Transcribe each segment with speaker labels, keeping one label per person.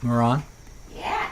Speaker 1: We're on?
Speaker 2: Yeah.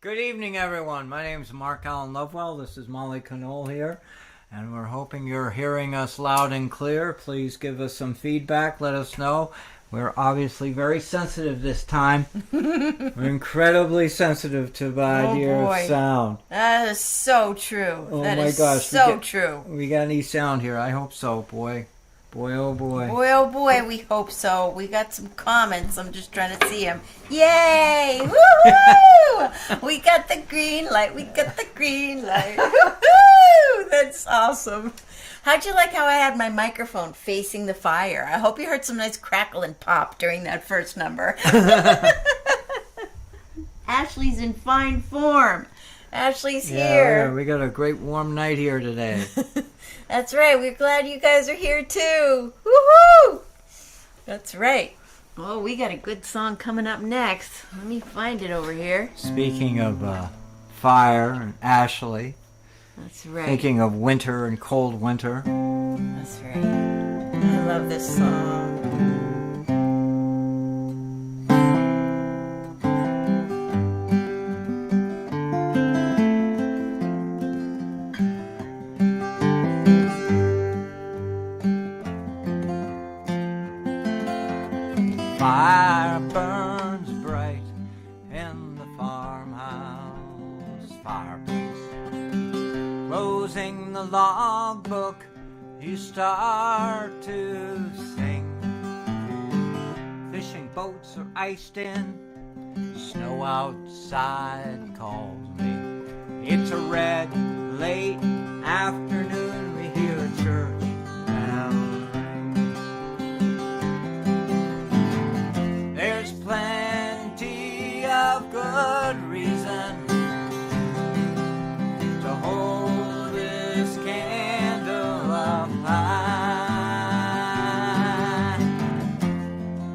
Speaker 1: Good evening, everyone. My name is Mark Allen Lovewell. This is Molly Conole here, and we're hoping you're hearing us loud and clear. Please give us some feedback. Let us know. We're obviously very sensitive this time. We're incredibly sensitive to the idea of sound.
Speaker 2: That is so true.
Speaker 1: Oh
Speaker 2: that
Speaker 1: my
Speaker 2: is
Speaker 1: gosh.
Speaker 2: so true.
Speaker 1: We got any sound here? I hope so, boy. Boy, oh boy.
Speaker 2: Boy, oh boy, we hope so. We got some comments. I'm just trying to see them. Yay! Woohoo! We got the green light. We got the green light. Woohoo! That's awesome. How'd you like how I had my microphone facing the fire? I hope you heard some nice crackle and pop during that first number. Ashley's in fine form. Ashley's here.
Speaker 1: Yeah, we got a great warm night here today.
Speaker 2: That's right. We're glad you guys are here too. Woohoo! That's right. Well, we got a good song coming up next. Let me find it over here.
Speaker 1: Speaking of fire and Ashley.
Speaker 2: That's right.
Speaker 1: Thinking of winter and cold winter.
Speaker 2: That's right. I love this song.
Speaker 1: Fire burns bright in the farmhouse fireplace. Closing the logbook, you start to sing. Fishing boats are iced in, snow outside calls me. It's a red, late afternoon, we hear a church bell ring. There's plenty of good reason to hold this candle up high.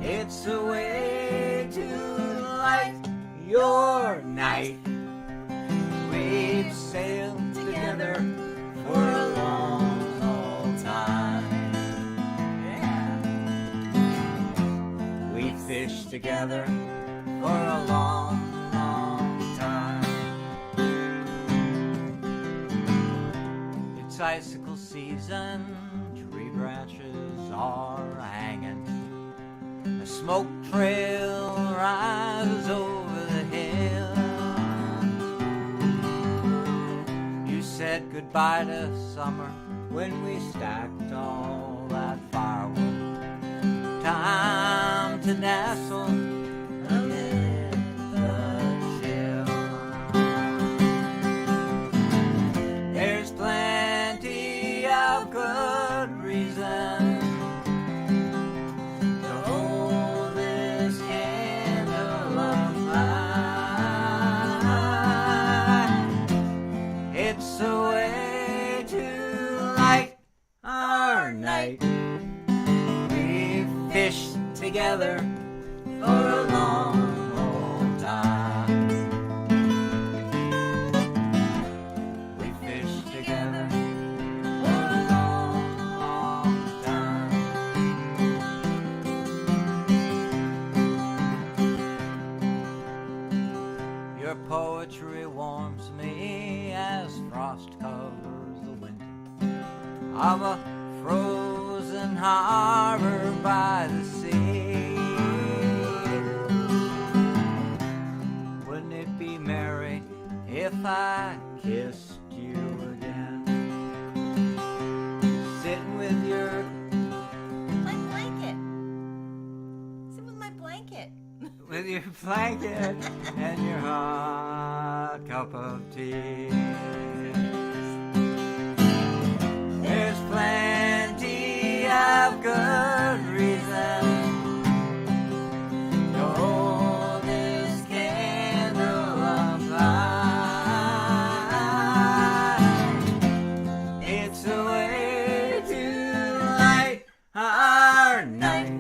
Speaker 1: It's a way to together for a long, long time. It's icicle season, tree branches are hanging. A smoke trail rises over the hill. You said goodbye to summer when we stacked all that firewood. Time to nestle amid the chill. There's plenty of good reason to hold this candle of mine. It's a way to light our night. We've fished together for a long, long time. We fished together for a long, long time. Your poetry warms me as frost covers the winter of a frozen harbor by the sea. Wouldn't it be merry if I kissed you again? Sitting with your
Speaker 2: My blanket. Sit with my blanket.
Speaker 1: blanket and your hot cup of tea. There's plenty of good reason to hold this candle of mine. It's a way to light our night.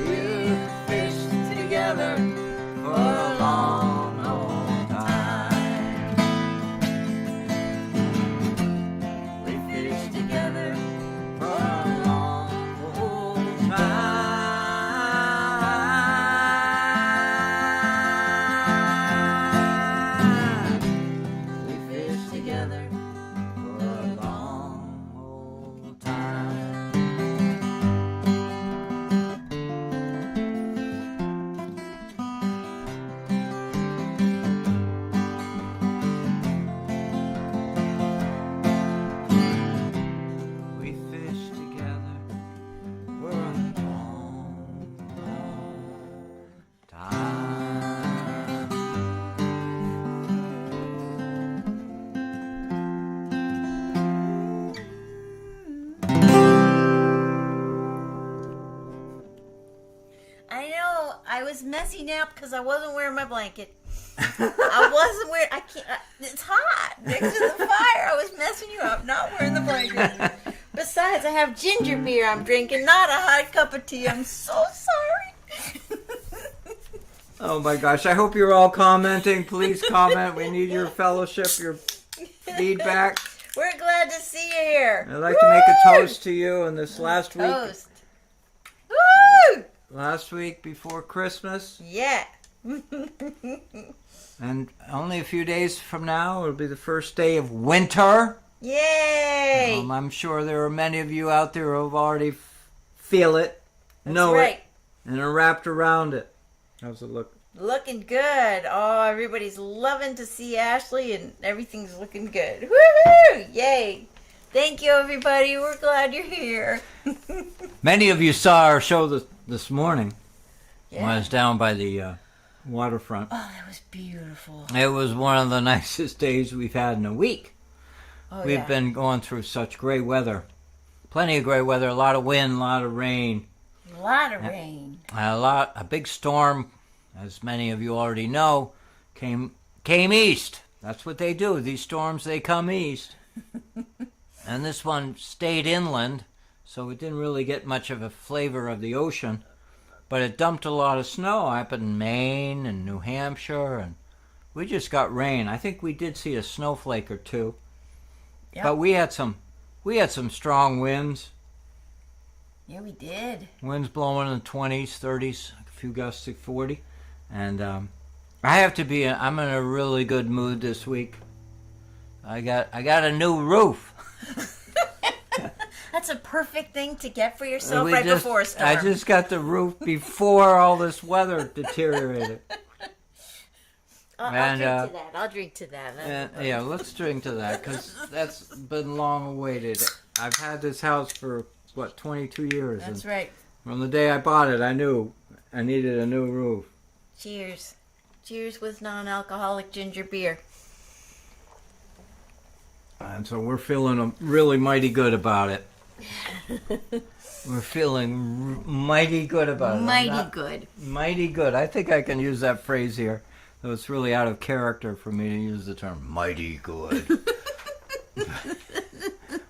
Speaker 1: You fished together for a long, long time. We fished together for a long, long time. We fished together for a long, old time. We fished together for a long, long time.
Speaker 2: I know. I was messing up because I wasn't wearing my blanket. I wasn't wearing. I can't. It's hot next to the fire. I was messing you up, not wearing the blanket. Besides, I have ginger beer I'm drinking, not a hot cup of tea. I'm so sorry.
Speaker 1: Oh my gosh, I hope you're all commenting. Please comment. We need your fellowship, your feedback.
Speaker 2: We're glad to see you here.
Speaker 1: I'd like to make a toast to you in this last week.
Speaker 2: Toast. Woo!
Speaker 1: Last week before Christmas.
Speaker 2: Yeah.
Speaker 1: And only a few days from now, it'll be the first day of winter.
Speaker 2: Yay!
Speaker 1: I'm sure there are many of you out there who have already feel it, know
Speaker 2: right.
Speaker 1: it, and are wrapped around it. How's it look?
Speaker 2: Looking good. Oh, everybody's loving to see Ashley, and everything's looking good. Woohoo! Yay! Thank you, everybody. We're glad you're here.
Speaker 1: Many of you saw our show this morning when I
Speaker 2: Yeah.
Speaker 1: was down by the waterfront.
Speaker 2: Oh, that was beautiful.
Speaker 1: It was one of the nicest days we've had in a week.
Speaker 2: Oh,
Speaker 1: We've
Speaker 2: yeah.
Speaker 1: been going through such great weather. Plenty of great weather, a lot of wind, a lot of rain.
Speaker 2: A lot of rain.
Speaker 1: A big storm, as many of you already know, came east. That's what they do. These storms, they come east. And this one stayed inland, so it didn't really get much of a flavor of the ocean. But it dumped a lot of snow up in Maine and New Hampshire, and we just got rain. I think we did see a snowflake or two.
Speaker 2: Yep.
Speaker 1: But we had some strong winds.
Speaker 2: Yeah, we did.
Speaker 1: Winds blowing in the 20s, 30s. I could few gusts to 40. And I have to be. I'm in a really good mood this week. I got a new roof.
Speaker 2: That's a perfect thing to get for yourself before a storm.
Speaker 1: I just got the roof before all this weather deteriorated.
Speaker 2: I'll drink to that.
Speaker 1: Yeah, let's drink to that because that's been long awaited. I've had this house for 22 years.
Speaker 2: That's right.
Speaker 1: From the day I bought it, I knew I needed a new roof.
Speaker 2: Cheers. Cheers with non-alcoholic ginger beer.
Speaker 1: And so we're feeling really mighty good about it. We're feeling mighty good about it. Mighty good. I think I can use that phrase here. Though it's really out of character for me to use the term mighty good.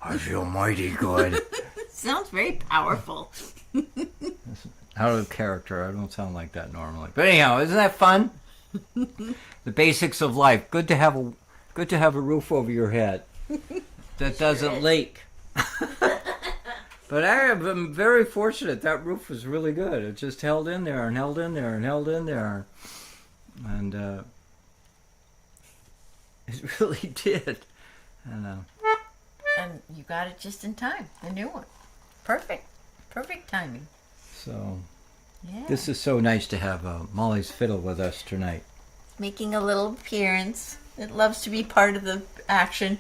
Speaker 1: I feel mighty good.
Speaker 2: Sounds very powerful.
Speaker 1: Out of character. I don't sound like that normally. But anyhow, isn't that fun? The basics of life. Good to have a roof over your head that doesn't leak. But I have been very fortunate. That roof was really good. It just held in there and held in there and held in there. And it really did. And
Speaker 2: you got it just in time. The new one. Perfect timing.
Speaker 1: So,
Speaker 2: yeah.
Speaker 1: This is so nice to have Molly's fiddle with us tonight.
Speaker 2: Making a little appearance. It loves to be part of the action.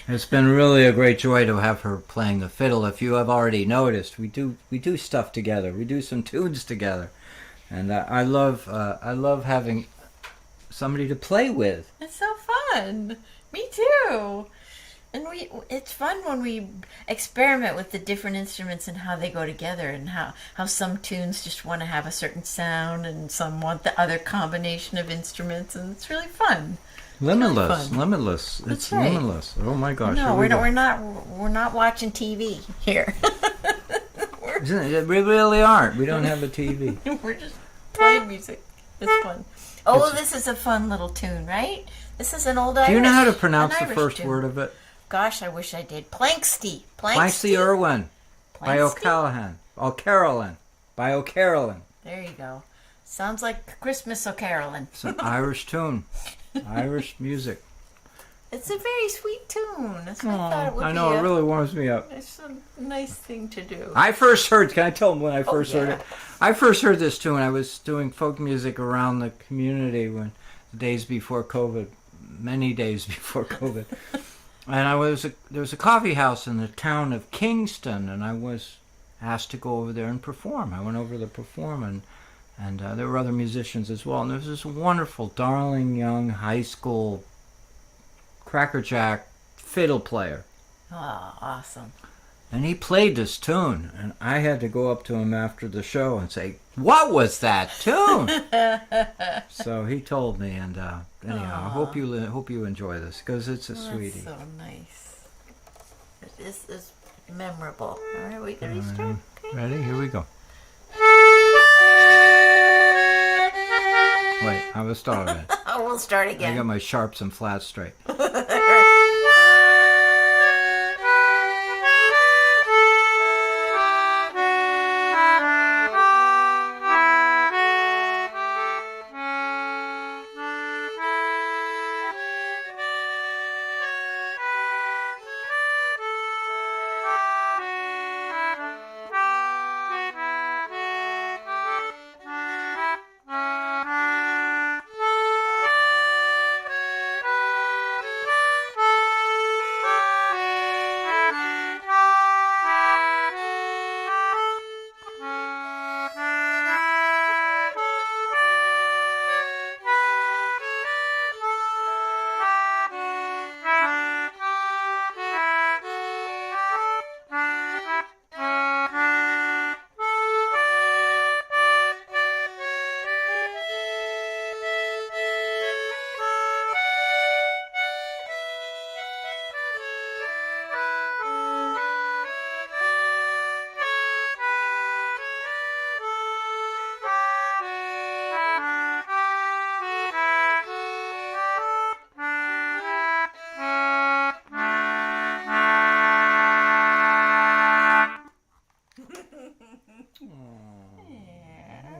Speaker 1: It's been really a great joy to have her playing the fiddle. If you have already noticed, we do stuff together. We do some tunes together, and I love having somebody to play with.
Speaker 2: It's so fun. Me too. And it's fun when we experiment with the different instruments and how they go together, and how some tunes just want to have a certain sound and some want the other combination of instruments, and it's really fun.
Speaker 1: Limitless.
Speaker 2: That's
Speaker 1: It's
Speaker 2: right.
Speaker 1: limitless. Oh my gosh.
Speaker 2: No, we're not watching TV here.
Speaker 1: We really aren't. We don't have a TV.
Speaker 2: We're just playing music. It's fun. Oh, this is a fun little tune, right? This is an old Irish.
Speaker 1: Do you know how to pronounce the first
Speaker 2: tune.
Speaker 1: word of it?
Speaker 2: Gosh, I wish I did. Planksty.
Speaker 1: Planksty Irwin by
Speaker 2: Planksty?
Speaker 1: O'Callahan. O'Carolyn by O'Carolyn.
Speaker 2: There you go. Sounds like Christmas O'Carolyn.
Speaker 1: It's an Irish tune. Irish music.
Speaker 2: It's a very sweet tune. That's what I thought it would be.
Speaker 1: I know, it really warms me up.
Speaker 2: It's a nice thing to do.
Speaker 1: I first heard, can I tell them when I first heard
Speaker 2: yeah.
Speaker 1: it? I first heard this tune. I was doing folk music around the community the days before COVID, many days before COVID. And there was a coffee house in the town of Kingston, and I was asked to go over there and perform. I went over to perform, and there were other musicians as well. And there was this wonderful, darling young high school crackerjack fiddle player.
Speaker 2: Oh, awesome.
Speaker 1: And he played this tune, and I had to go up to him after the show and say, "What was that tune?" So he told me, and anyhow, I hope you enjoy this because it's a sweetie.
Speaker 2: That's so nice. This is memorable. All right, we can start. Okay.
Speaker 1: Ready? Here we go. Wait, I was starting.
Speaker 2: Oh, we'll start again.
Speaker 1: I got my sharps and flats straight.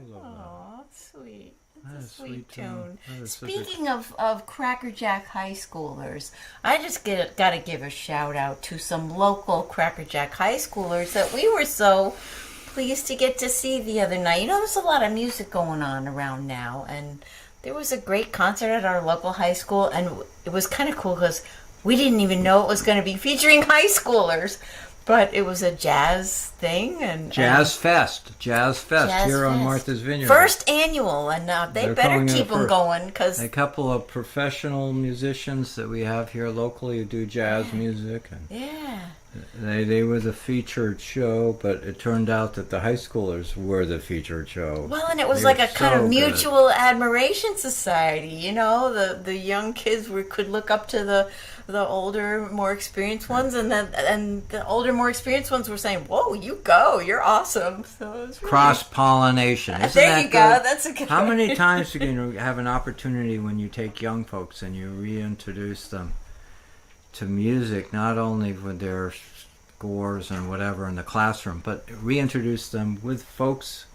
Speaker 1: love that.
Speaker 2: Oh, sweet.
Speaker 1: That
Speaker 2: That's
Speaker 1: is
Speaker 2: a sweet
Speaker 1: tune.
Speaker 2: tune.
Speaker 1: That is such a-
Speaker 2: Speaking of Cracker Jack high schoolers, I just got to give a shout out to some local Cracker Jack high schoolers that we were so pleased to get to see the other night. You know, there's a lot of music going on around now, and there was a great concert at our local high school, and it was kind of cool because we didn't even know it was going to be featuring high schoolers. But it was a jazz thing and
Speaker 1: Jazz Fest here on Martha's Vineyard.
Speaker 2: First annual, and they
Speaker 1: They're
Speaker 2: better
Speaker 1: calling it
Speaker 2: keep them
Speaker 1: first.
Speaker 2: going because
Speaker 1: A couple of professional musicians that we have here locally who do jazz music, and
Speaker 2: yeah,
Speaker 1: they were the featured show. But it turned out that the high schoolers were the featured show.
Speaker 2: well, and it was
Speaker 1: They
Speaker 2: like
Speaker 1: were
Speaker 2: a kind
Speaker 1: so
Speaker 2: of
Speaker 1: good.
Speaker 2: mutual admiration society. You know, the young kids could look up to the older, more experienced ones, and the older, more experienced ones were saying, "Whoa, you go! You're awesome!" So it was really,
Speaker 1: Cross pollination.
Speaker 2: there you go. That's a good.
Speaker 1: How many
Speaker 2: word.
Speaker 1: times do you have an opportunity when you take young folks and you reintroduce them to music, not only with their scores and whatever in the classroom, but reintroduce them with folks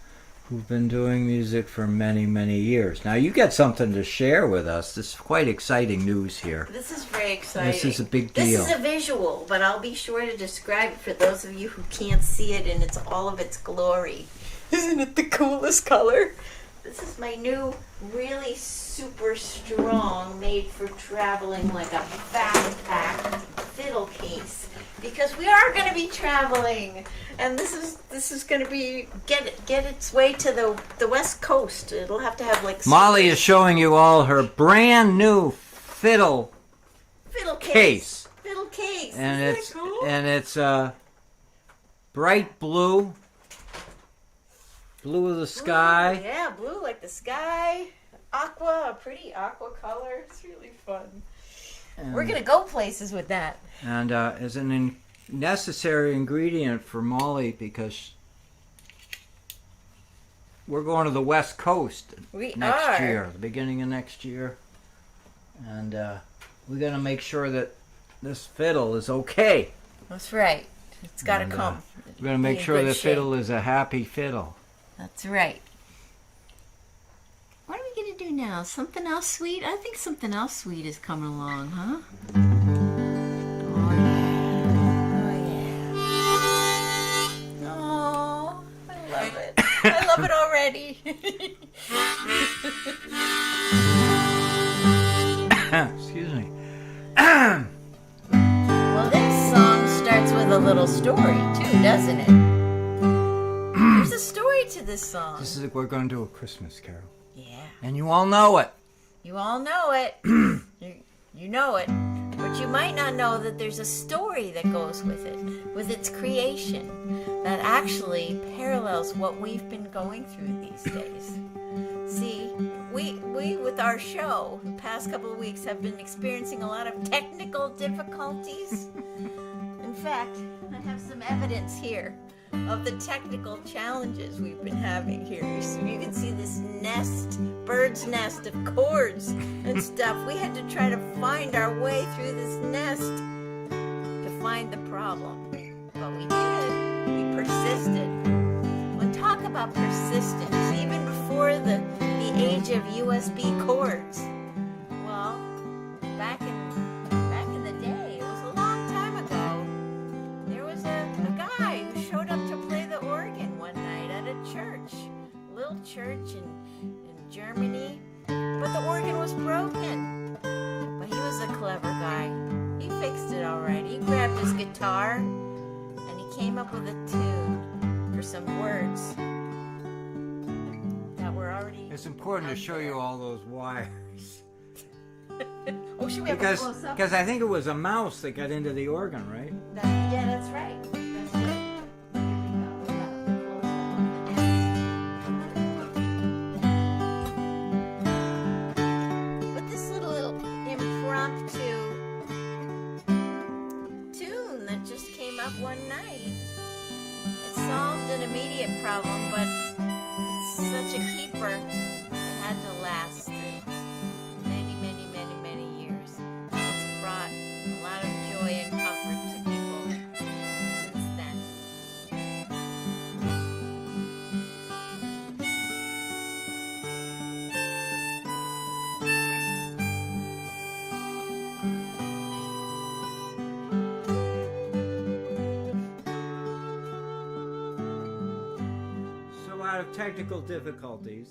Speaker 1: who've been doing music for many, many years. Now, you got something to share with us. This is quite exciting news here.
Speaker 2: This is very exciting.
Speaker 1: This is a big deal.
Speaker 2: This is a visual, but I'll be sure to describe it for those of you who can't see it in all of its glory. Isn't it the coolest color? This is my new, really super strong, made for traveling like a backpack fiddle case. Because we are going to be traveling, and this is going to be get its way to the West Coast. It'll have to have like
Speaker 1: Molly is showing you all her brand new fiddle case.
Speaker 2: Fiddle case.
Speaker 1: And
Speaker 2: Isn't
Speaker 1: it's
Speaker 2: that cool?
Speaker 1: it's bright blue of the sky.
Speaker 2: Yeah, blue like the sky. Aqua, a pretty aqua color. It's really fun. We're going to go places with that.
Speaker 1: And is an necessary ingredient for Molly because we're going to the West Coast next year, the beginning of next year. And we're going to make sure that this fiddle is okay.
Speaker 2: That's right. It's got to come.
Speaker 1: We're going to make
Speaker 2: Be in
Speaker 1: sure
Speaker 2: good
Speaker 1: the
Speaker 2: shape.
Speaker 1: fiddle is a happy fiddle.
Speaker 2: That's right. What are we going to do now? Something else sweet? I think something else sweet is coming along, huh? Oh, yeah. Oh, I love it. I love it already.
Speaker 1: Excuse me.
Speaker 2: Well, this song starts with a little story, too, doesn't it? There's a story to this song.
Speaker 1: We're going to do a Christmas carol.
Speaker 2: Yeah.
Speaker 1: And you all know it.
Speaker 2: You all know it. you know it. But you might not know that there's a story that goes with it, with its creation, that actually parallels what we've been going through these days. See, we with our show, the past couple of weeks have been experiencing a lot of technical difficulties. In fact, I have some evidence here of the technical challenges we've been having here. You can see this bird's nest of chords and stuff. We had to try to find our way through this nest to find the problem. But we did. We persisted. When talk about persistence, even before the age of USB chords, well, back in the day, it was a long time ago, there was a guy who showed up to play the organ one night at a church, a little church in Germany, but the organ was broken. But he was a clever guy. He fixed it all right. He grabbed his guitar and he came up with a tune for some words that were already...
Speaker 1: It's important to show you all those wires.
Speaker 2: Oh, should we have a close up?
Speaker 1: Because I think it was a mouse that got into the organ, right?
Speaker 2: Yeah, that's right. That's right. Here we go. We got a close up. But this little impromptu tune that just came up one night, it solved an immediate problem, but it's such a keeper. It had to last through many, many, many, many years. It's brought a lot of joy and comfort to people since then.
Speaker 1: out of technical difficulties,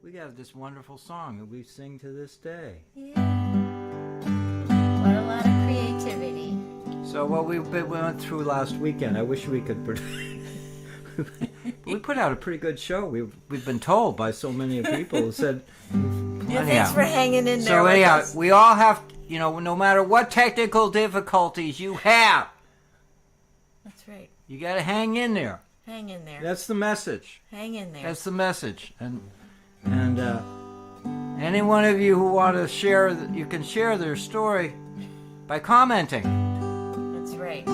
Speaker 1: we got this wonderful song that we sing to this day.
Speaker 2: Yeah. What a lot of creativity.
Speaker 1: So what we went through last weekend, I wish we could. We put out a pretty good show. We've been told by so many people who said.
Speaker 2: Yeah, thanks for hanging in there.
Speaker 1: So
Speaker 2: with
Speaker 1: anyhow,
Speaker 2: us.
Speaker 1: we all have, no matter what technical difficulties you have,
Speaker 2: That's right.
Speaker 1: you got to hang in there.
Speaker 2: Hang in there.
Speaker 1: That's the message.
Speaker 2: Hang in there.
Speaker 1: That's the message. And any one of you who want to share, you can share their story by commenting.
Speaker 2: That's right.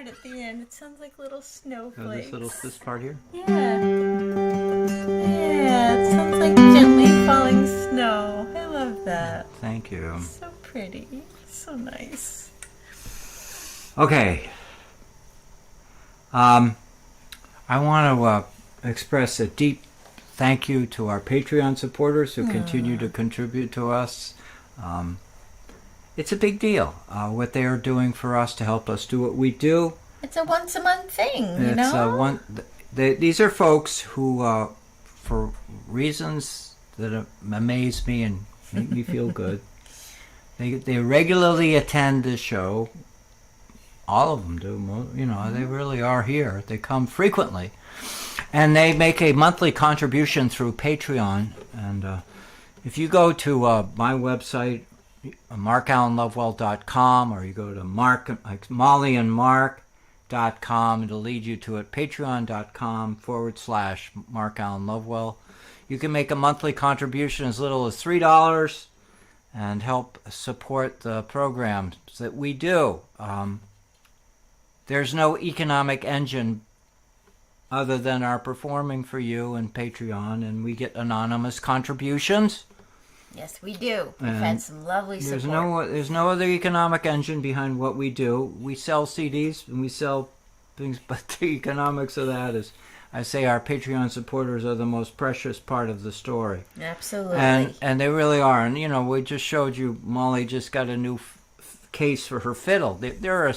Speaker 2: part at the end. It sounds like little snowflakes.
Speaker 1: This part here?
Speaker 2: Yeah. Yeah, it sounds like gently falling snow. I love that.
Speaker 1: Thank you.
Speaker 2: So pretty. So nice.
Speaker 1: Okay. I want to express a deep thank you to our Patreon supporters who continue to contribute to us. It's a big deal what they are doing for us to help us do what we do.
Speaker 2: It's a once a month thing, you know?
Speaker 1: These are folks who, for reasons that amaze me and make me feel good, they regularly attend this show. All of them do. You know, they really are here. They come frequently. And they make a monthly contribution through Patreon. And if you go to my website, markallenlovewell.com, or you go to mollyandmark.com, it'll lead you to it, patreon.com/markallenlovewell. You can make a monthly contribution as little as $3 and help support the programs that we do. There's no economic engine other than our performing for you and Patreon, and we get anonymous contributions.
Speaker 2: Yes, we do. We've had some lovely support.
Speaker 1: There's no other economic engine behind what we do. We sell CDs and we sell things, but the economics of that is, I say, our Patreon supporters are the most precious part of the story.
Speaker 2: Absolutely.
Speaker 1: And they really are. And, you know, we just showed you Molly just got a new case for her fiddle. There are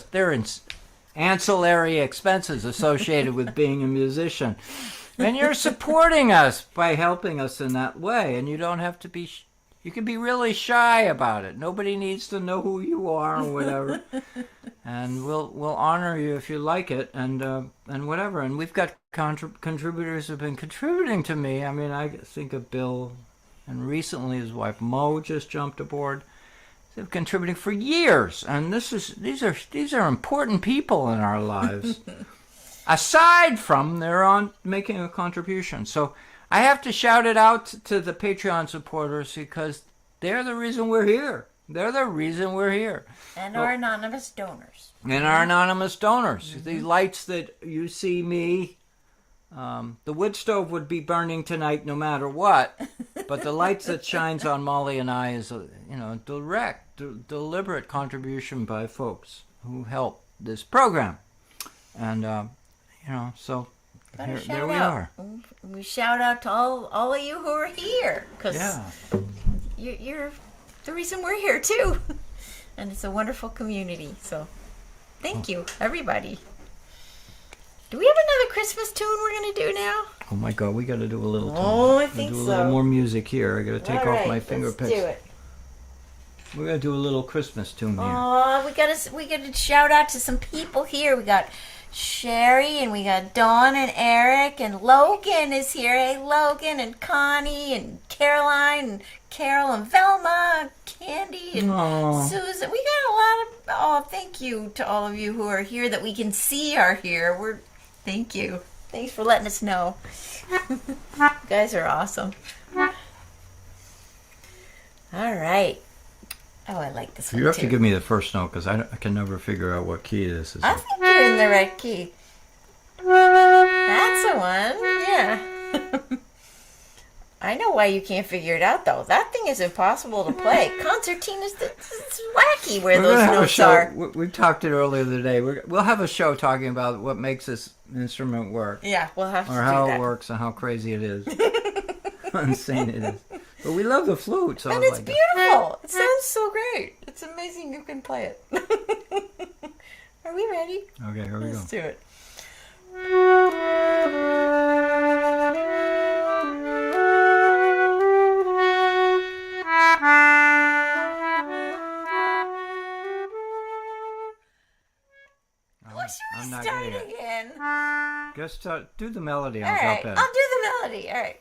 Speaker 1: ancillary expenses associated with being a musician. And you're supporting us by helping us in that way. And you don't have to be... You can be really shy about it. Nobody needs to know who you are or whatever. And we'll honor you if you like it and whatever. And we've got contributors who've been contributing to me. I mean, I think of Bill, and recently his wife Mo just jumped aboard. They've contributing for years, and these are important people in our lives. Aside from they're on making a contribution, so I have to shout it out to the Patreon supporters because they're the reason we're here. They're the reason we're here.
Speaker 2: And our anonymous donors.
Speaker 1: And our anonymous donors. Mm-hmm. The lights that you see me, the wood stove would be burning tonight no matter what, but the lights that shines on Molly and I is a deliberate contribution by folks who help this program. And, so there we are.
Speaker 2: We shout out to all of you who are here, because you're the reason we're here too. And it's a wonderful community, so thank you, everybody. Do we have another Christmas tune we're going to do now?
Speaker 1: Oh my God, we got to do a little tune.
Speaker 2: Oh, I think so.
Speaker 1: Do a little more music here. I got to take off my finger picks.
Speaker 2: Let's do it.
Speaker 1: We're going to do a little Christmas tune here.
Speaker 2: Oh, we got to shout out to some people here. We got Sherry, and we got Dawn and Eric, and Logan is here. Hey, Logan, and Connie, and Caroline, and Carol, and Velma, Candy, and Susan. We got a lot of... Oh, thank you to all of you who are here that we can see are here. Thank you. Thanks for letting us know. You guys are awesome. All right. Oh, I like this one,
Speaker 1: You have to give me the first note, because I can never figure out what key this is.
Speaker 2: I think you're in the right key. That's the one. Yeah. I know why you can't figure it out, though. That thing is impossible to play. Concertina's it's wacky where those notes are.
Speaker 1: We talked it earlier today. We'll have a show talking about what makes this instrument work.
Speaker 2: Yeah, we'll have to do
Speaker 1: that. Or how it works and how crazy it is. How insane it is. But we love the flute. So
Speaker 2: and it's beautiful. It sounds so great. It's amazing you can play it. Are we ready?
Speaker 1: Okay, here we go.
Speaker 2: Let's do it. What should we start again?
Speaker 1: Just do the melody.
Speaker 2: All right,
Speaker 1: I'll
Speaker 2: do the melody. All right.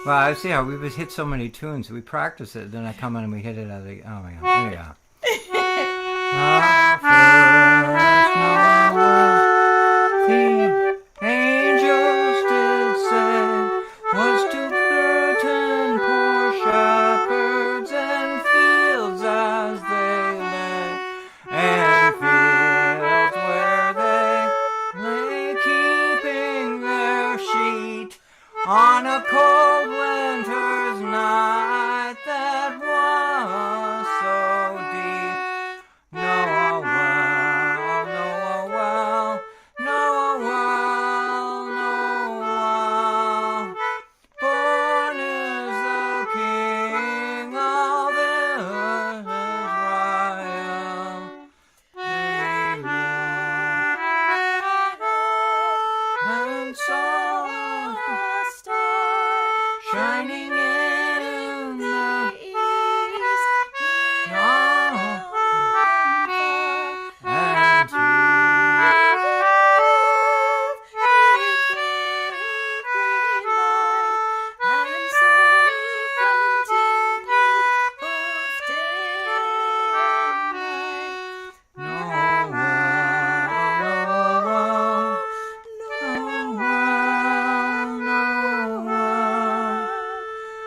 Speaker 1: Well, I see how we would hit so many tunes. We practice it, then I come in and we hit it out of the. Oh my God! There you go. The angels did say was to burden poor shepherds and fields as they lay, and fields where they lay keeping their sheet on a cold winter's night that was so deep. Know well, know well, know well, know well. Born is the King of Israel. And saw a star shining in the east. And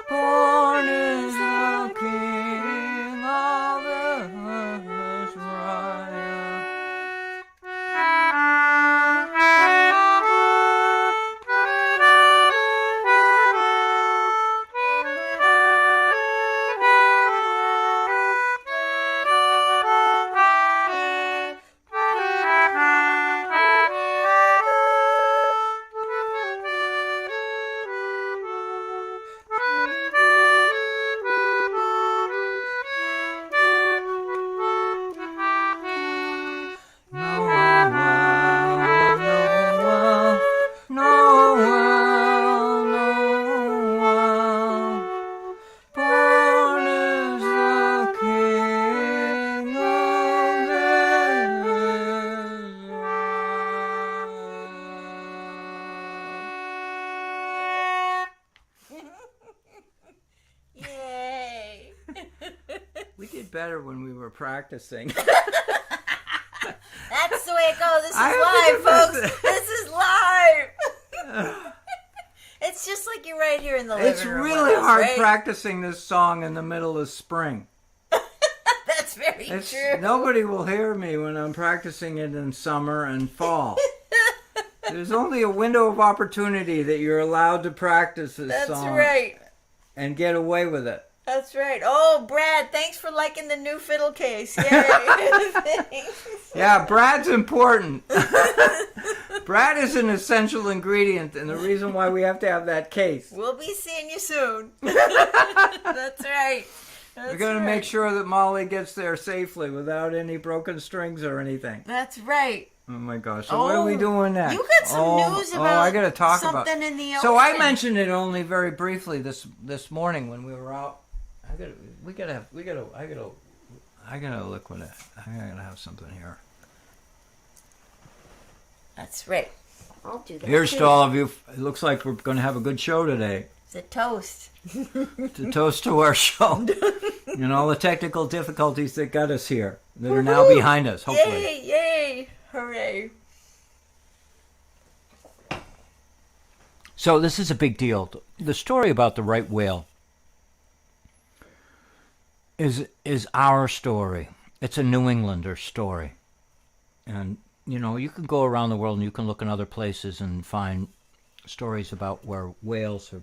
Speaker 1: born is the King of Israel.
Speaker 2: Yay!
Speaker 1: We did better when we were practicing.
Speaker 2: That's the way it goes. This is
Speaker 1: I
Speaker 2: live,
Speaker 1: have to
Speaker 2: folks. This is live. It's just like you're right here in the living
Speaker 1: It's
Speaker 2: room.
Speaker 1: really
Speaker 2: with us,
Speaker 1: hard
Speaker 2: right?
Speaker 1: practicing this song in the middle of spring.
Speaker 2: That's very true.
Speaker 1: Nobody will hear me when I'm practicing it in summer and fall. There's only a window of opportunity that you're allowed to practice this
Speaker 2: That's
Speaker 1: song
Speaker 2: right.
Speaker 1: and get away with it.
Speaker 2: That's right. Oh, Brad, thanks for liking the new fiddle case. Yay. Thanks.
Speaker 1: Yeah, Brad's important. Brad is an essential ingredient and the reason why we have to have that case.
Speaker 2: We'll be seeing you soon. That's right. That's
Speaker 1: We're going to
Speaker 2: right.
Speaker 1: make sure that Molly gets there safely without any broken strings or anything.
Speaker 2: That's right.
Speaker 1: Oh my gosh. So what are we doing next?
Speaker 2: You got some news about
Speaker 1: I gotta talk about
Speaker 2: something in the ocean.
Speaker 1: So I mentioned it only very briefly this morning when we were out. I gotta look with it. I gotta have something here.
Speaker 2: That's right. I'll do that.
Speaker 1: Here's
Speaker 2: too.
Speaker 1: to all of you. It looks like we're gonna have a good show today.
Speaker 2: It's a toast.
Speaker 1: To toast to our show and all the technical difficulties that got us here that are now behind us. Hopefully.
Speaker 2: Yay! Yay! Hooray!
Speaker 1: So this is a big deal. The story about the right whale is our story. It's a New Englander story. And, you know, you can go around the world and you can look in other places and find stories about where whales or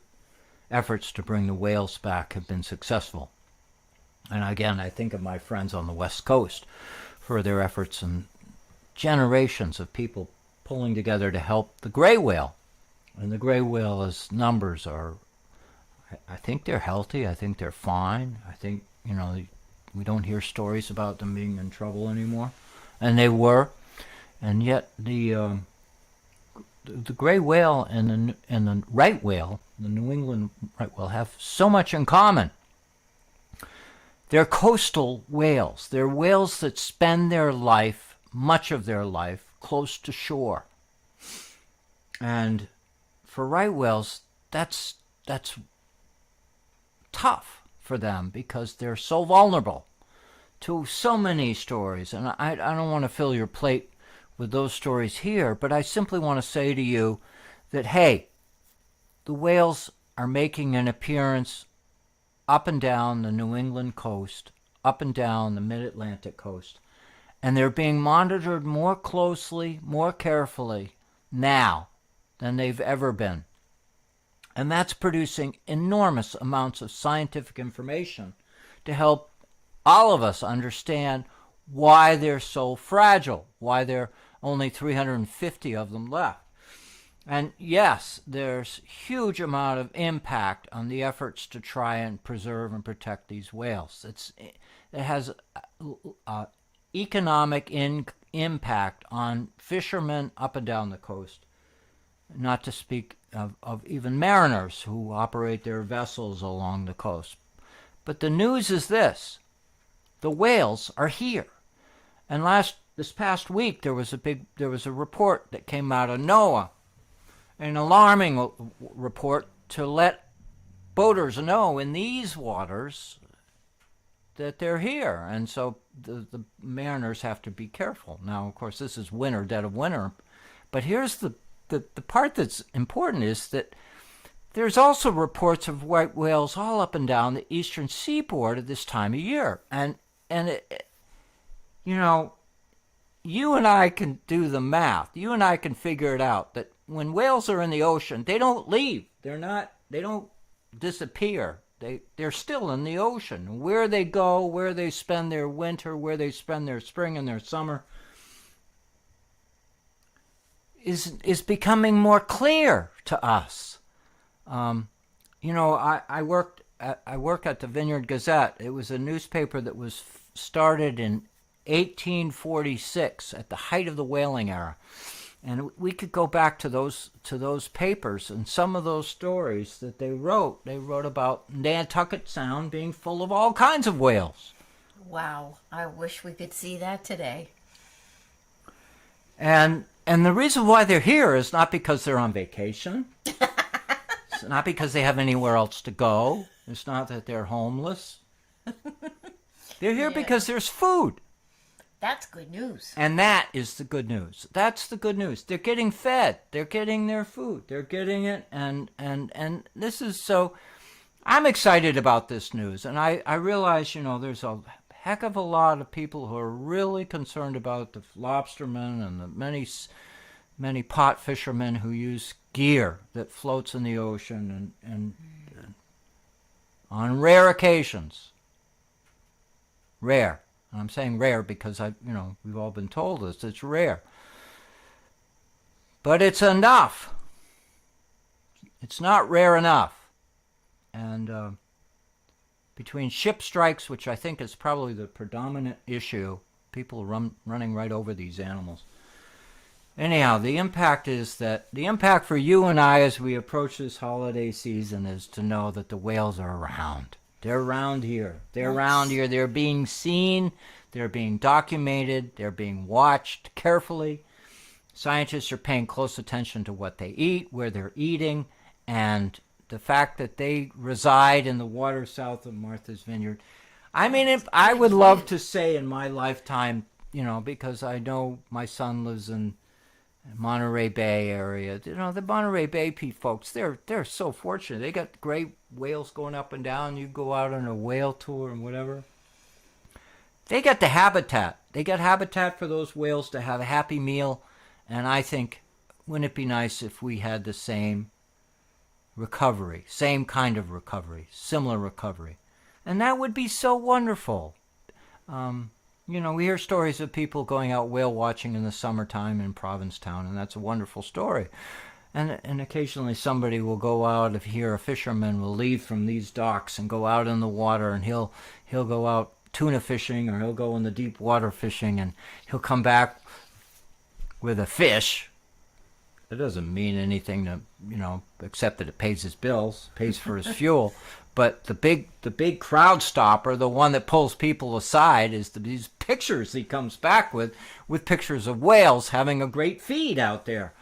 Speaker 1: efforts to bring the whales back have been successful. And again, I think of my friends on the West Coast for their efforts and generations of people pulling together to help the gray whale. And the gray whale's numbers are, I think they're healthy. I think they're fine. I think, you know, we don't hear stories about them being in trouble anymore. And they were. And yet the gray whale and the right whale, the New England right whale, have so much in common. They're coastal whales. They're whales that spend their life, much of their life, close to shore. And for right whales, that's tough for them because they're so vulnerable to so many stories. And I don't want to fill your plate with those stories here, but I simply want to say to you that, hey, the whales are making an appearance up and down the New England coast, up and down the mid-Atlantic coast, and they're being monitored more closely, more carefully now than they've ever been. And that's producing enormous amounts of scientific information to help all of us understand why they're so fragile, why there are only 350 of them left. And yes, there's huge amount of impact on the efforts to try and preserve and protect these whales. It has economic impact on fishermen up and down the coast, not to speak of even mariners who operate their vessels along the coast. But the news is this: the whales are here. And this past week there was a report that came out of NOAA, an alarming report to let boaters know in these waters that they're here. And so the mariners have to be careful. Now, of course, this is winter, dead of winter. But here's the part that's important is that there's also reports of white whales all up and down the eastern seaboard at this time of year. And you and I can do the math. You and I can figure it out that when whales are in the ocean, they don't leave. They don't disappear. They're still in the ocean. Where they go, where they spend their winter, where they spend their spring and their summer is becoming more clear to us. I work at the Vineyard Gazette. It was a newspaper that was started in 1846 at the height of the whaling era. And we could go back to those papers, and some of those stories that they wrote about Nantucket Sound being full of all kinds of whales.
Speaker 2: Wow, I wish we could see that today.
Speaker 1: And the reason why they're here is not because they're on vacation. It's not because they have anywhere else to go. It's not that they're homeless. They're here because there's food.
Speaker 2: That's good news.
Speaker 1: And that is the good news. That's the good news. They're getting fed. They're getting their food. They're getting it. And this is so... I'm excited about this news. And I realize, there's a heck of a lot of people who are really concerned about the lobstermen and the many pot fishermen who use gear that floats in the ocean and on rare occasions. Rare. And I'm saying rare because we've all been told this. It's rare. But it's enough. It's not rare enough. And between ship strikes, which I think is probably the predominant issue, people running right over these animals. Anyhow, the impact for you and I as we approach this holiday season is to know that the whales are around. They're around here. They're around here. They're being seen. They're being documented. They're being watched carefully. Scientists are paying close attention to what they eat, where they're eating, and the fact that they reside in the water south of Martha's Vineyard. I mean, I would love to say in my lifetime, because I know my son lives in Monterey Bay area. The Monterey Bay folks, they're so fortunate. They got great whales going up and down. You go out on a whale tour and whatever. They got the habitat. They got habitat for those whales to have a happy meal. And I think, wouldn't it be nice if we had the same recovery, same kind of recovery, similar recovery? And that would be so wonderful. We hear stories of people going out whale watching in the summertime in Provincetown, and that's a wonderful story. And occasionally somebody will go out, if here a fisherman will leave from these docks and go out in the water, and he'll go out tuna fishing, or he'll go in the deep water fishing, and he'll come back with a fish. It doesn't mean anything to, except that it pays his bills, pays for his fuel. But the big crowd stopper, the one that pulls people aside, is these pictures he comes back with pictures of whales having a great feed out there.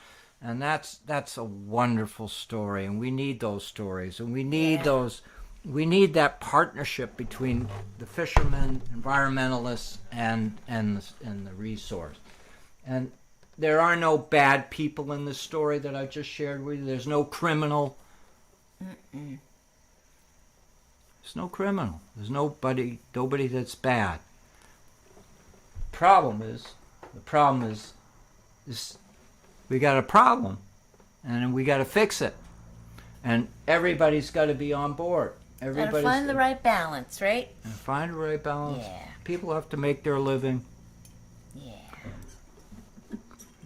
Speaker 1: And that's a wonderful story, and we need those stories, and we need those we need that partnership between the fishermen, environmentalists, and the resource. And there are no bad people in this story that I just shared with you. There's no criminal. There's no criminal. There's nobody that's bad. The problem is we got a problem, and we got to fix it. And everybody's got to be on board.
Speaker 2: Gotta find the right balance, right?
Speaker 1: And find the right balance.
Speaker 2: Yeah.
Speaker 1: People have to make their living.
Speaker 2: Yeah.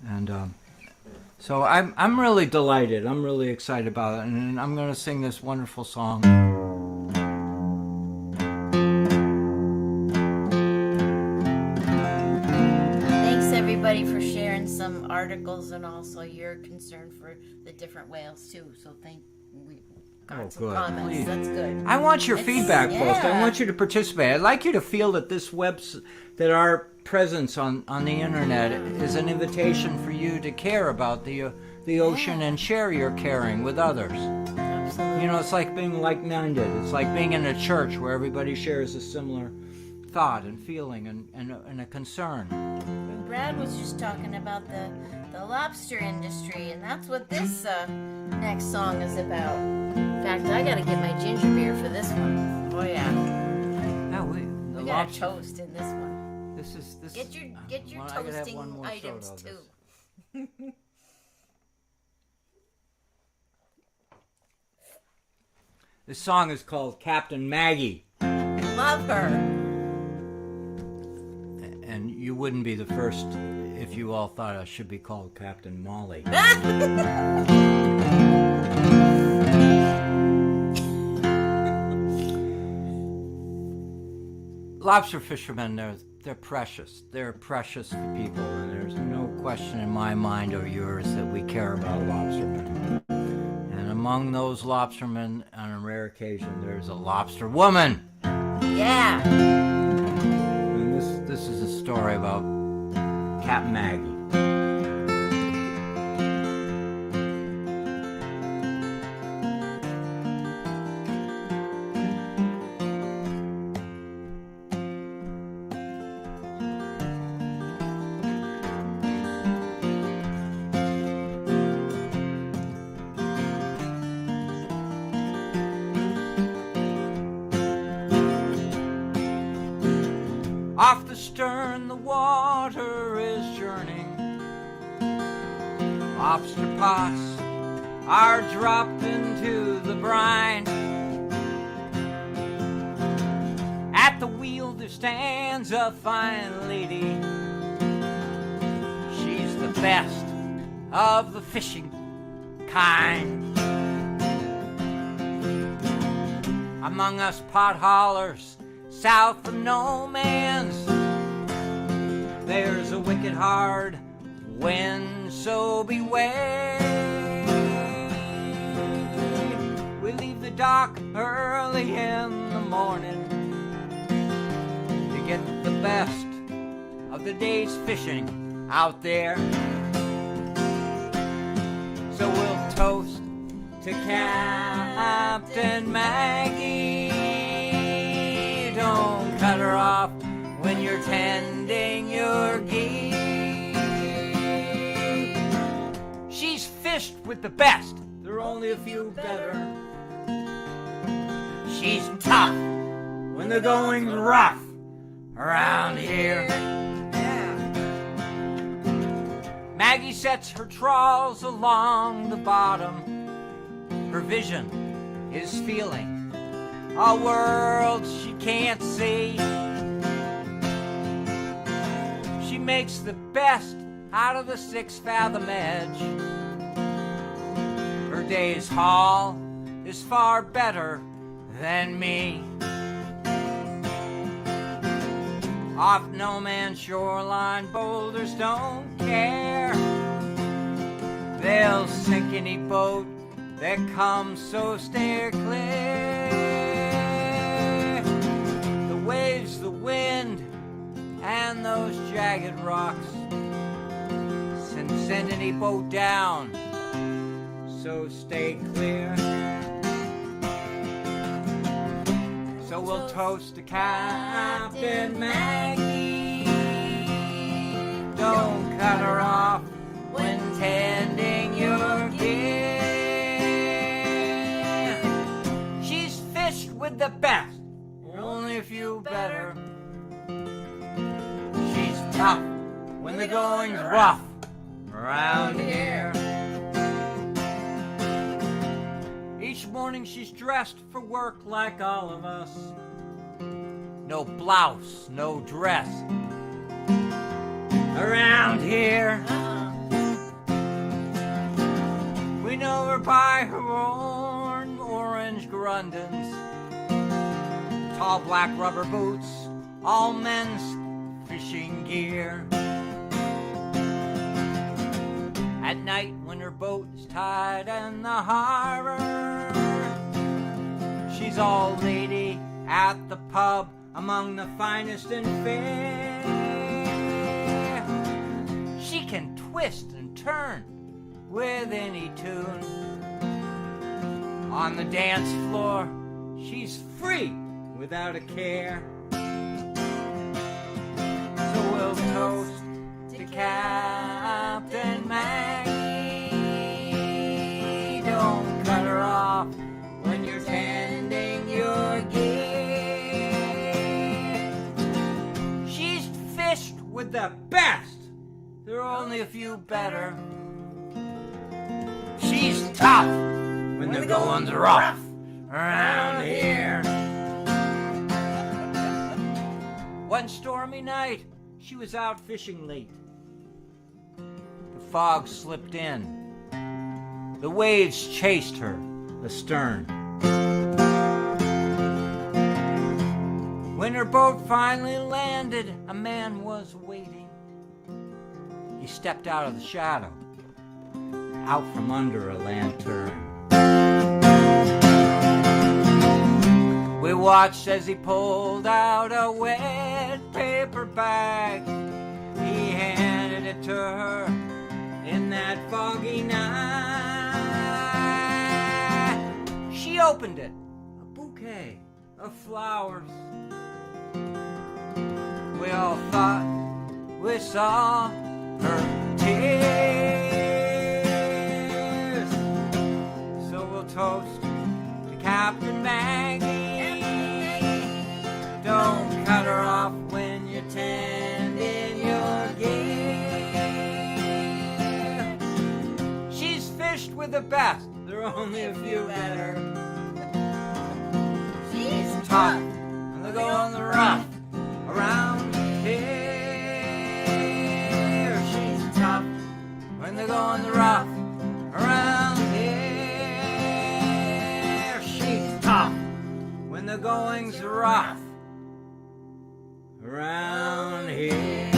Speaker 1: And so I'm really delighted. I'm really excited about it. And I'm going to sing this wonderful song.
Speaker 2: Thanks everybody for sharing some articles and also your concern for the different whales too. So we got some
Speaker 1: good.
Speaker 2: comments.
Speaker 1: Please.
Speaker 2: That's good.
Speaker 1: I want your feedback, folks. I
Speaker 2: yeah.
Speaker 1: want you to participate. I'd like you to feel that that our presence on the internet is an invitation for you to care about the ocean and share your caring with others.
Speaker 2: Absolutely.
Speaker 1: You know, it's like being like-minded. It's like being in a church where everybody shares a similar thought and feeling and a concern.
Speaker 2: And Brad was just talking about the lobster industry, and that's what this next song is about. In fact, I gotta get my ginger beer for this one. Oh yeah.
Speaker 1: No, we
Speaker 2: got a toast in this one.
Speaker 1: This
Speaker 2: Get your
Speaker 1: I could have
Speaker 2: toasting
Speaker 1: one more
Speaker 2: items
Speaker 1: soda of
Speaker 2: too.
Speaker 1: this. This song is called Captain Maggie.
Speaker 2: Love her.
Speaker 1: And you wouldn't be the first if you all thought I should be called Captain Molly. Lobster fishermen, they're precious. They're precious to people, and there's no question in my mind or yours that we care about lobstermen. And among those lobstermen, on a rare occasion, there's a lobster woman.
Speaker 2: Yeah.
Speaker 1: And this is a story about Captain Maggie. Off the stern, the water is churning. Lobster pots are dropped into the brine. At the wheel there stands a fine lady. She's the best of the fishing kind. Among us pot haulers south of no man's, there's a wicked hard wind, so beware. We leave the dock early in the morning to get the best of the day's fishing out there. So we'll toast to Captain Maggie. Don't cut her off when you're tending your geese. She's fished with the best. There are only a few better. She's tough when the going's rough around here. Maggie sets her trawls along the bottom. Her vision is feeling a world she can't see. She makes the best out of the 6-fathom edge. Her day's haul is far better than me. Off no man's shoreline, boulders don't care. They'll sink any boat that comes, so steer clear. The waves, the wind, and those jagged rocks send any boat down, so stay clear. So we'll toast to Captain Maggie. Don't cut her off when tending your gear. She's fished with the best, only a few better. She's tough when the going's rough around here. Each morning she's dressed for work like all of us. No blouse, no dress around here. We know her by her own orange Grundens, tall black rubber boots, all men's fishing gear. At night when her boat is tied in the harbor, she's all lady at the pub among the finest and fair. She can twist and turn with any tune. On the dance floor, she's free without a care. So we'll toast to Captain Maggie. Don't cut her off when you're tending your gear. She's fished with the best. There are only a few better. She's tough when the going's rough around here. One stormy night, she was out fishing late. The fog slipped in. The waves chased her astern. When her boat finally landed, a man was waiting. He stepped out of the shadow, out from under a lantern. We watched as he pulled out a wet paper bag. He handed it to her in that foggy night. She opened it, a bouquet of flowers. We all thought we saw her tears. So we'll toast to Captain Maggie. Don't cut her off when you're tending your gear. She's fished with the best. There are only a few better. She's tough and they go on the rough around here. She's tough when they go on the rough around here. She's tough when the going's rough around here.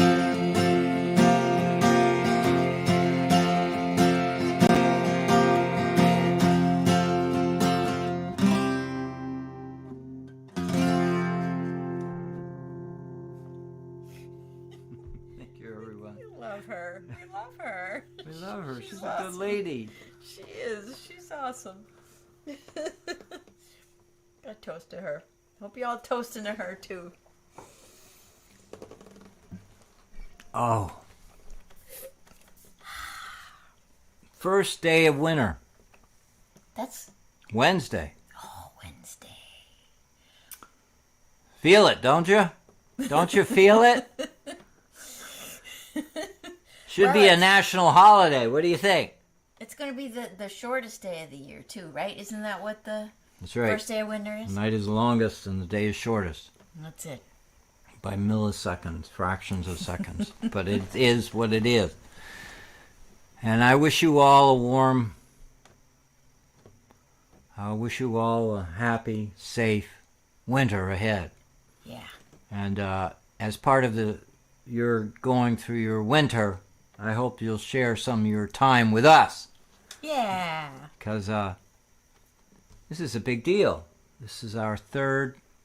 Speaker 1: Thank you, everyone.
Speaker 2: We love her. We love her.
Speaker 1: We love her. She's a
Speaker 2: awesome.
Speaker 1: good lady.
Speaker 2: She is. She's awesome. Got a toast to her. Hope you all toasting to her too.
Speaker 1: Oh. First day of winter.
Speaker 2: That's
Speaker 1: Wednesday.
Speaker 2: Wednesday.
Speaker 1: Feel it, don't you? Don't you feel it? Should be a national holiday. What do you think?
Speaker 2: It's going to be the shortest day of the year too, right? Isn't that what the
Speaker 1: That's right.
Speaker 2: first day of winter is?
Speaker 1: The night is longest and the day is shortest.
Speaker 2: That's it.
Speaker 1: By milliseconds, fractions of seconds. But it is what it is. And I wish you all a happy, safe winter ahead.
Speaker 2: Yeah.
Speaker 1: And as part of your going through your winter, I hope you'll share some of your time with us.
Speaker 2: Yeah.
Speaker 1: Because this is a big deal. This is our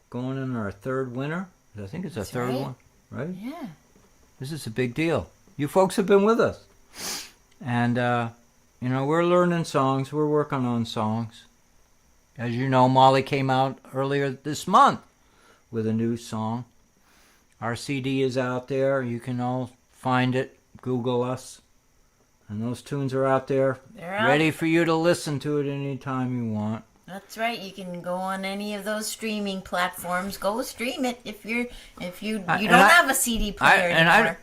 Speaker 1: going in our third winter. I think it's our third
Speaker 2: right.
Speaker 1: one, right?
Speaker 2: Yeah.
Speaker 1: This is a big deal. You folks have been with us. And, we're learning songs. We're working on songs. As you know, Molly came out earlier this month with a new song. Our CD is out there. You can all find it. Google us. And those tunes are out there, ready for you to listen to it anytime you want.
Speaker 2: That's right. You can go on any of those streaming platforms. Go stream it if you don't have a CD player anymore.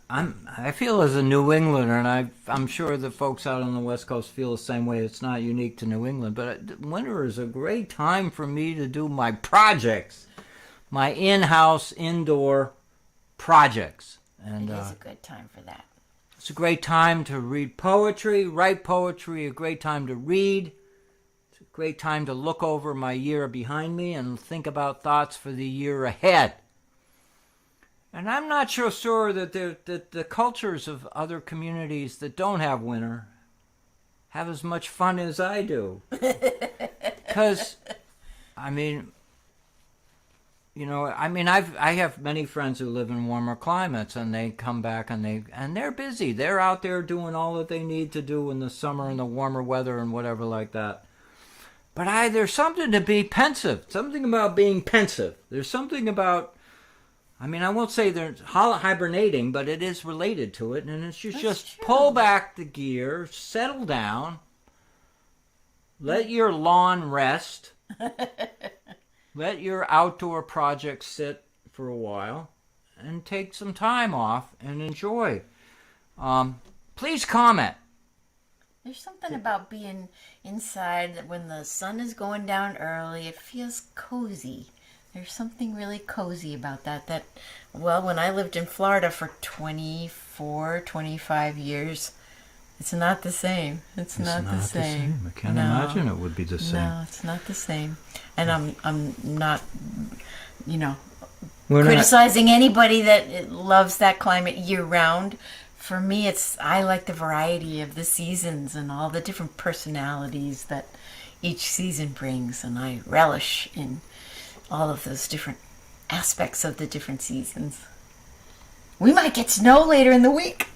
Speaker 1: I feel as a New Englander, and I'm sure the folks out on the West Coast feel the same way. It's not unique to New England, but winter is a great time for me to do my projects, my in-house, indoor projects. And
Speaker 2: it is a good time for that.
Speaker 1: It's a great time to read poetry, write poetry, a great time to read. It's a great time to look over my year behind me and think about thoughts for the year ahead. And I'm not sure that the cultures of other communities that don't have winter have as much fun as I do. Because, I have many friends who live in warmer climates, and they come back and they're busy. They're out there doing all that they need to do in the summer and the warmer weather and whatever like that. But there's something to be pensive. Something about being pensive. There's something about, I won't say they're hibernating, but it is related to it. And it's just pull back the gear, settle down, let your lawn rest. Let your outdoor projects sit for a while and take some time off and enjoy. Please comment.
Speaker 2: There's something about being inside when the sun is going down early. It feels cozy. There's something really cozy about that. When I lived in Florida for 24, 25 years, it's not the same. It's not the same.
Speaker 1: I can't imagine it would be the same.
Speaker 2: No, it's not the same. And I'm not, criticizing anybody that loves that climate year round. For me, I like the variety of the seasons and all the different personalities that each season brings, and I relish in all of those different aspects of the different seasons. We might get snow later in the week.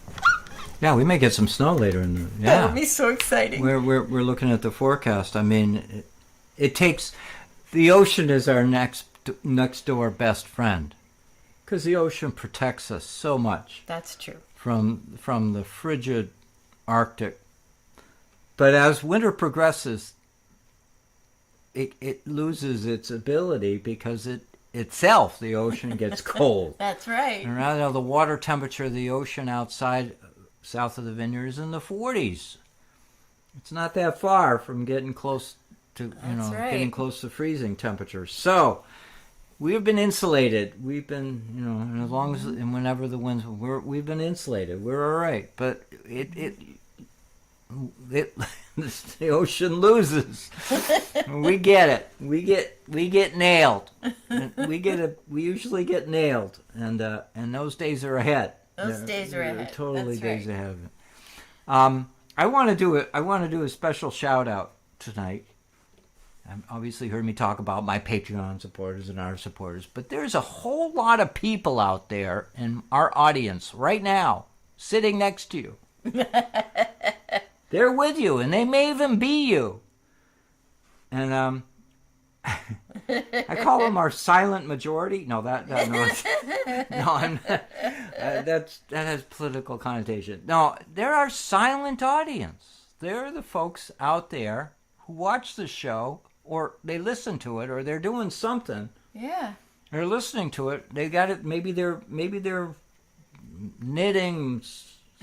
Speaker 1: Yeah, we may get some snow later in the. Yeah,
Speaker 2: that would be so exciting.
Speaker 1: We're looking at the forecast. It takes the ocean is our next door best friend, because the ocean protects us so much.
Speaker 2: That's true.
Speaker 1: From the frigid Arctic, but as winter progresses, it loses its ability because itself the ocean gets cold.
Speaker 2: That's right.
Speaker 1: And right now the water temperature of the ocean outside. South of the vineyard is in the 40s. It's not that far from getting close to, getting close to freezing temperatures. So we've been insulated. We've been, and as long as and whenever the winds, we've been insulated. We're all right. But the ocean loses. We get it. We get nailed. We usually get nailed, and those days are ahead.
Speaker 2: Those days are ahead.
Speaker 1: Totally
Speaker 2: That's
Speaker 1: days
Speaker 2: right.
Speaker 1: ahead. I want to do a special shout out tonight. Obviously heard me talk about my Patreon supporters and our supporters, but there's a whole lot of people out there in our audience right now, sitting next to you. They're with you, and they may even be you. And I call them our silent majority. No, that has political connotation. No, they're our silent audience. They're the folks out there who watch the show, or they listen to it, or they're doing something.
Speaker 2: Yeah.
Speaker 1: They're listening to it. They got it. Maybe they're knitting,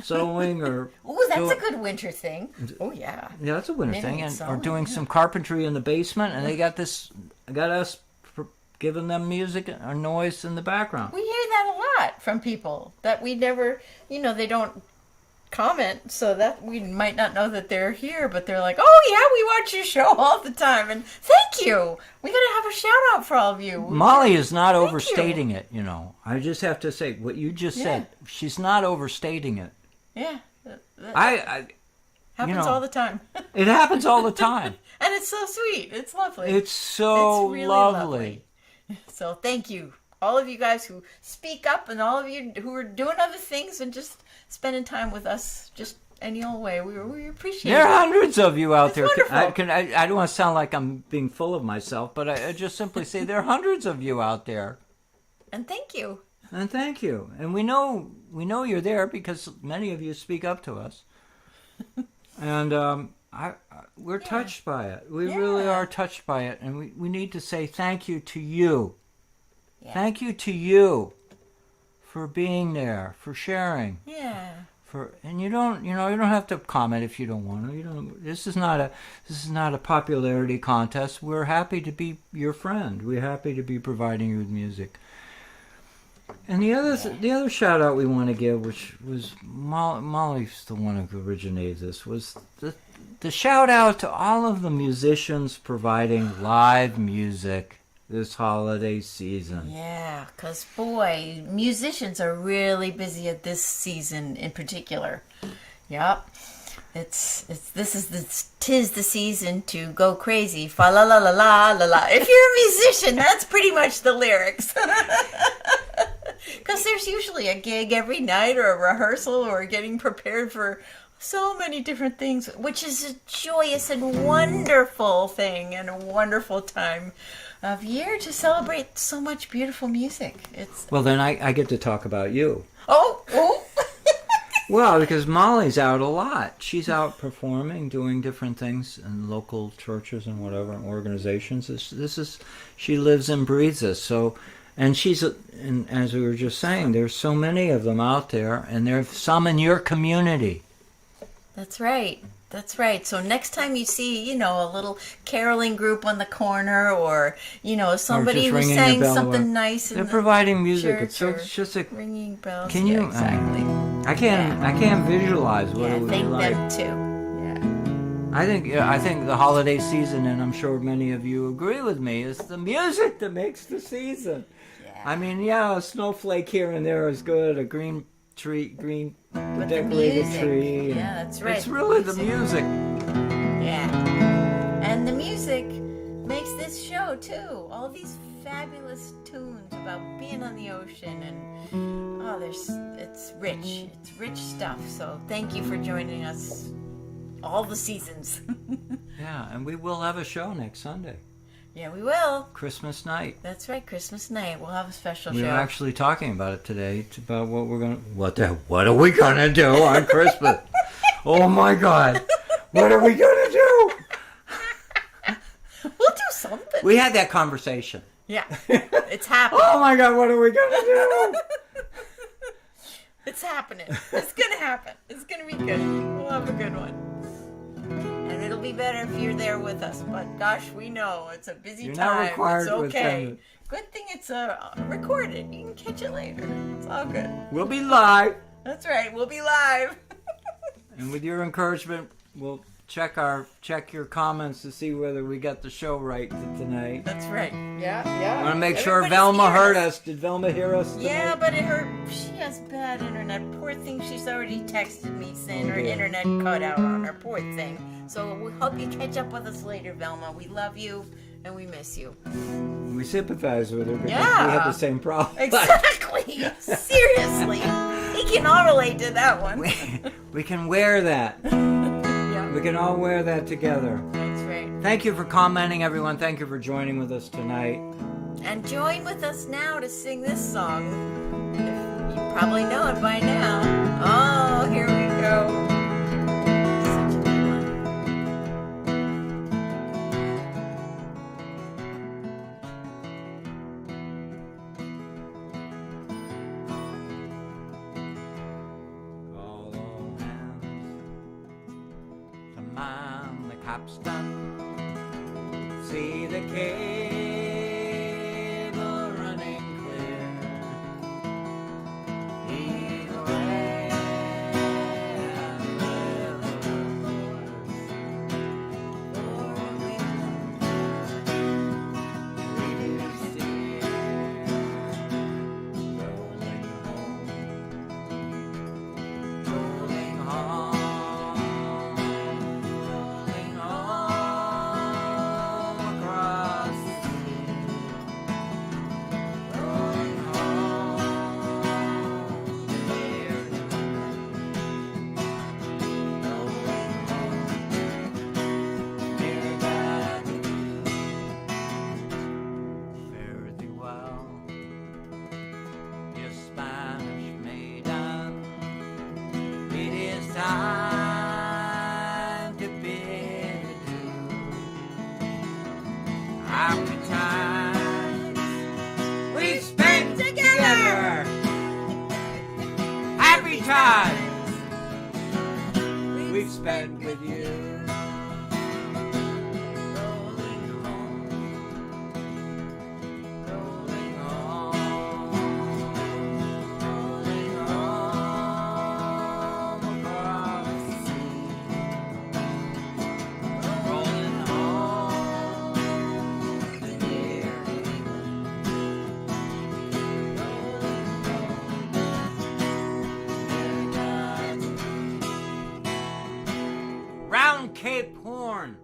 Speaker 1: sewing, or
Speaker 2: that's a good winter thing. Oh yeah.
Speaker 1: Yeah, that's a winter
Speaker 2: Knitting
Speaker 1: thing,
Speaker 2: and sewing,
Speaker 1: or doing some carpentry in the basement, and they got us giving them music or noise in the background.
Speaker 2: We hear that a lot from people that we never, they don't comment, so that we might not know that they're here, but they're like, oh yeah, we watch your show all the time, and thank you. We gotta have a shout out for all of you.
Speaker 1: Molly is not overstating it, I just have to say what you just said. She's not overstating it.
Speaker 2: Yeah.
Speaker 1: I
Speaker 2: happens all the time.
Speaker 1: It happens all the time.
Speaker 2: And it's so sweet. It's lovely.
Speaker 1: It's so
Speaker 2: really
Speaker 1: lovely.
Speaker 2: So thank you. All of you guys who speak up, and all of you who are doing other things and just spending time with us, just any old way. We appreciate
Speaker 1: There
Speaker 2: it.
Speaker 1: are hundreds of you out
Speaker 2: It's
Speaker 1: there.
Speaker 2: wonderful.
Speaker 1: I don't want to sound like I'm being full of myself, but I just simply say there are hundreds of you out there.
Speaker 2: And thank you.
Speaker 1: And thank you. And we know you're there because many of you speak up to us. And we're touched by it. We really are touched by it. And we need to say thank you to you.
Speaker 2: Yeah.
Speaker 1: Thank you to you for being there, for sharing.
Speaker 2: Yeah.
Speaker 1: And you don't have to comment if you don't want to. This is not a popularity contest. We're happy to be your friend. We're happy to be providing you with music. And the other shout out we want to give, which was Molly's the one who originated this, was the shout out to all of the musicians providing live music this holiday season.
Speaker 2: Yeah, because boy, musicians are really busy at this season in particular. Yep. Tis the season to go crazy. Fa la la la la la la. If you're a musician, that's pretty much the lyrics. Because there's usually a gig every night or a rehearsal or getting prepared for so many different things, which is a joyous and wonderful thing and a wonderful time of year to celebrate so much beautiful music.
Speaker 1: Well, then I get to talk about you.
Speaker 2: Oh.
Speaker 1: Well, because Molly's out a lot. She's out performing, doing different things in local churches and whatever, and organizations. She lives and breathes this. So, and as we were just saying, there's so many of them out there, and there's some in your community.
Speaker 2: That's right. So next time you see, a little caroling group on the corner, or somebody who sang something nice,
Speaker 1: they're providing music. It's just a
Speaker 2: ringing bells.
Speaker 1: Can you?
Speaker 2: Exactly.
Speaker 1: I can't visualize what it would be like.
Speaker 2: Thank them too.
Speaker 1: I think the holiday season, and I'm sure many of you agree with me, is the music that makes the season.
Speaker 2: Yeah.
Speaker 1: I mean, a snowflake here and there is good. A green
Speaker 2: But
Speaker 1: decorated tree.
Speaker 2: Yeah, that's right.
Speaker 1: It's really the music.
Speaker 2: Yeah. And the music makes this show too. All these fabulous tunes about being on the ocean, and it's rich. It's rich stuff. So thank you for joining us all the seasons.
Speaker 1: Yeah, and we will have a show next Sunday.
Speaker 2: Yeah, we will.
Speaker 1: Christmas night.
Speaker 2: That's right, Christmas night. We'll have a special show.
Speaker 1: We were actually talking about it today. It's about what are we gonna do on Christmas? Oh my God, what are we gonna do?
Speaker 2: We'll do something.
Speaker 1: We had that conversation.
Speaker 2: Yeah, it's happening.
Speaker 1: Oh my God, what are we gonna do?
Speaker 2: It's happening. It's gonna happen. It's gonna be good. We'll have a good one. And it'll be better if you're there with us. But gosh, we know it's a busy
Speaker 1: You're
Speaker 2: time.
Speaker 1: not required
Speaker 2: it's
Speaker 1: to
Speaker 2: okay.
Speaker 1: attend
Speaker 2: Good thing it's recorded. You can catch it later. It's all good.
Speaker 1: We'll be live.
Speaker 2: That's right. We'll be live.
Speaker 1: And with your encouragement, we'll check your comments to see whether we got the show right tonight.
Speaker 2: That's right. Yeah.
Speaker 1: I want to make sure
Speaker 2: Everybody's
Speaker 1: Velma
Speaker 2: hearing
Speaker 1: heard us. Did Velma hear us tonight?
Speaker 2: Yeah, but she has bad internet. Poor thing, she's already texted me saying her internet cut out on her. Poor thing. So we hope you catch up with us later, Velma. We love you and we miss you.
Speaker 1: We sympathize with her because
Speaker 2: Yeah.
Speaker 1: we have the same problem.
Speaker 2: Exactly. Seriously. We can all relate to that one.
Speaker 1: We can wear that.
Speaker 2: Yeah.
Speaker 1: We can all wear that together.
Speaker 2: That's right.
Speaker 1: Thank you for commenting, everyone. Thank you for joining with us tonight.
Speaker 2: And join with us now to sing this song. You probably know it by now. Oh, here we go. Such a good one.
Speaker 1: Call all hands to man the capstan. See the cable running clear. Eagle away and live the boys. We do steer, rolling home across Cape Horn.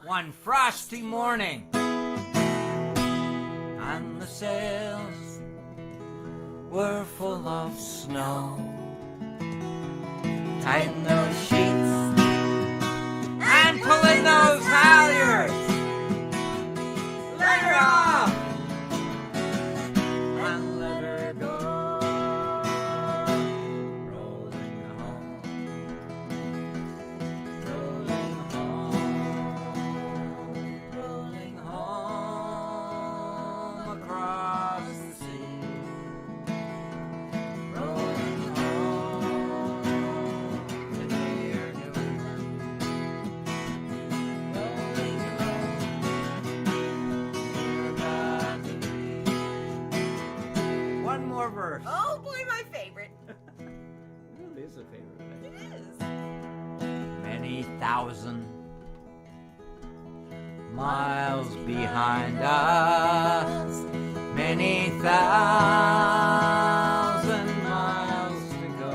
Speaker 1: One frosty morning, and the sails were full of snow. Tighten those sheets and pull in those halyards. Let her off and let her go. Rolling home, rolling home, rolling home across the sea. Rolling home to near New England. Rolling home, we're about to be. One more verse.
Speaker 2: Oh boy, my favorite.
Speaker 1: It is a favorite.
Speaker 2: It is.
Speaker 1: Many thousand miles behind us, many thousand miles to go.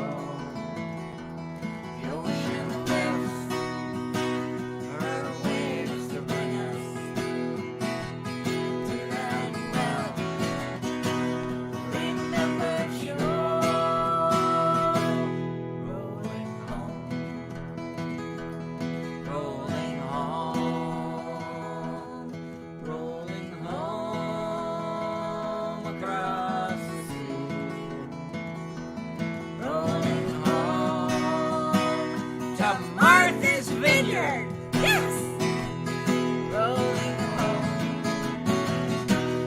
Speaker 1: The ocean lifts her waves to bring us to that well remembered shore. Rolling home, rolling home, rolling home across the sea. Rolling home to Martha's Vineyard.
Speaker 2: Yes.
Speaker 1: Rolling home,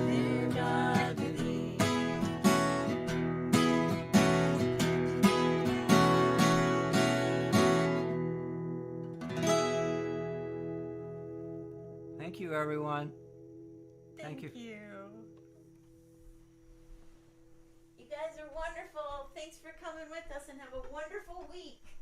Speaker 1: near God to thee. Thank you, everyone. Thank you.
Speaker 2: You guys are wonderful. Thanks for coming with us and have a wonderful week.